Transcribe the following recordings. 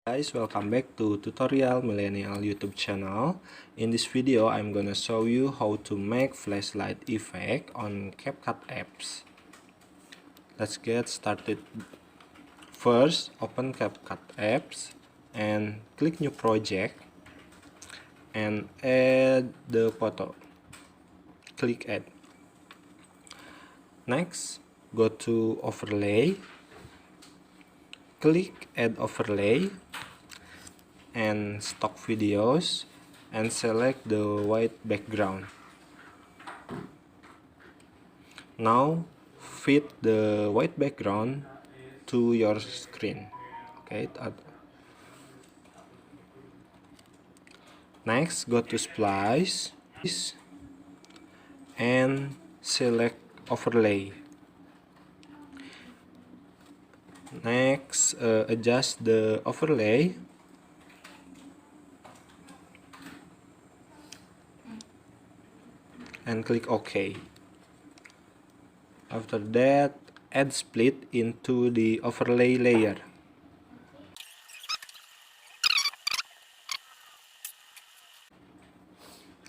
Guys, welcome back to Tutorial Millennial YouTube channel. In this video, I'm gonna show you how to make flashlight effect on CapCut apps. Let's get started. First, open CapCut apps and click new project and add the photo. Click add. Next, go to overlay. Click add overlay and stock videos and select the white background. Now fit the white background to your screen. Okay. Next, go to splice and select overlay. Next, adjust the overlay and click OK. After that, add split into the overlay layer.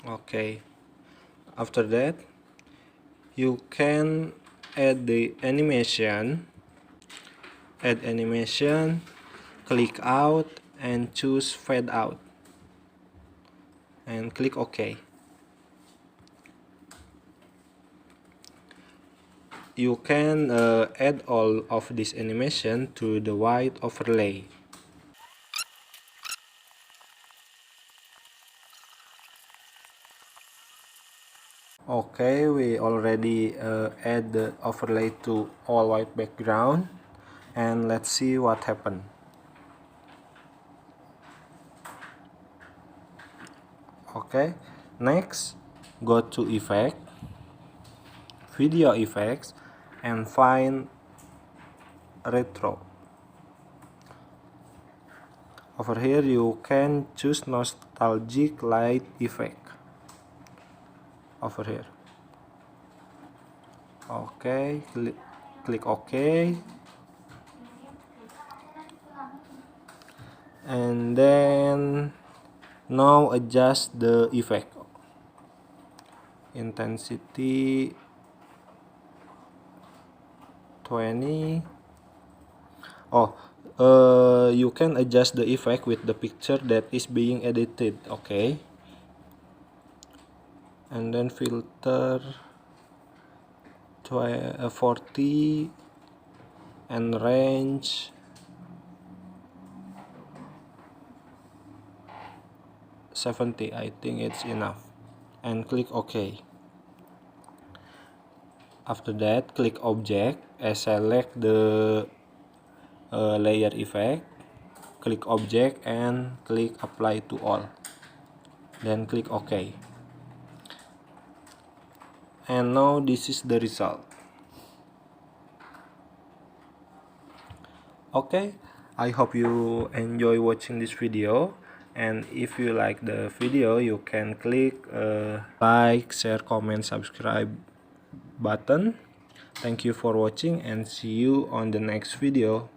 Okay. After that, you can add the animation. Add animation, click out and choose fade out and click OK. You can add all of this animation to the white overlay. Okay, we already add the overlay to all white background, and let's see what happened. Okay, next go to effect, video effects, and find retro. Over here you can choose nostalgic light effect. Over here. Okay, click OK, and then now adjust the effect intensity 20. You can adjust the effect with the picture that is being edited. Okay, and then filter 40 and range 70. I think it's enough, and click OK. After that, click object and select the layer effect, click object and click apply to all, then click OK. And now this is the result. Okay, I hope you enjoy watching this video, and if you like the video you can click like, share, comment, subscribe button. Thank you for watching and see you on the next video.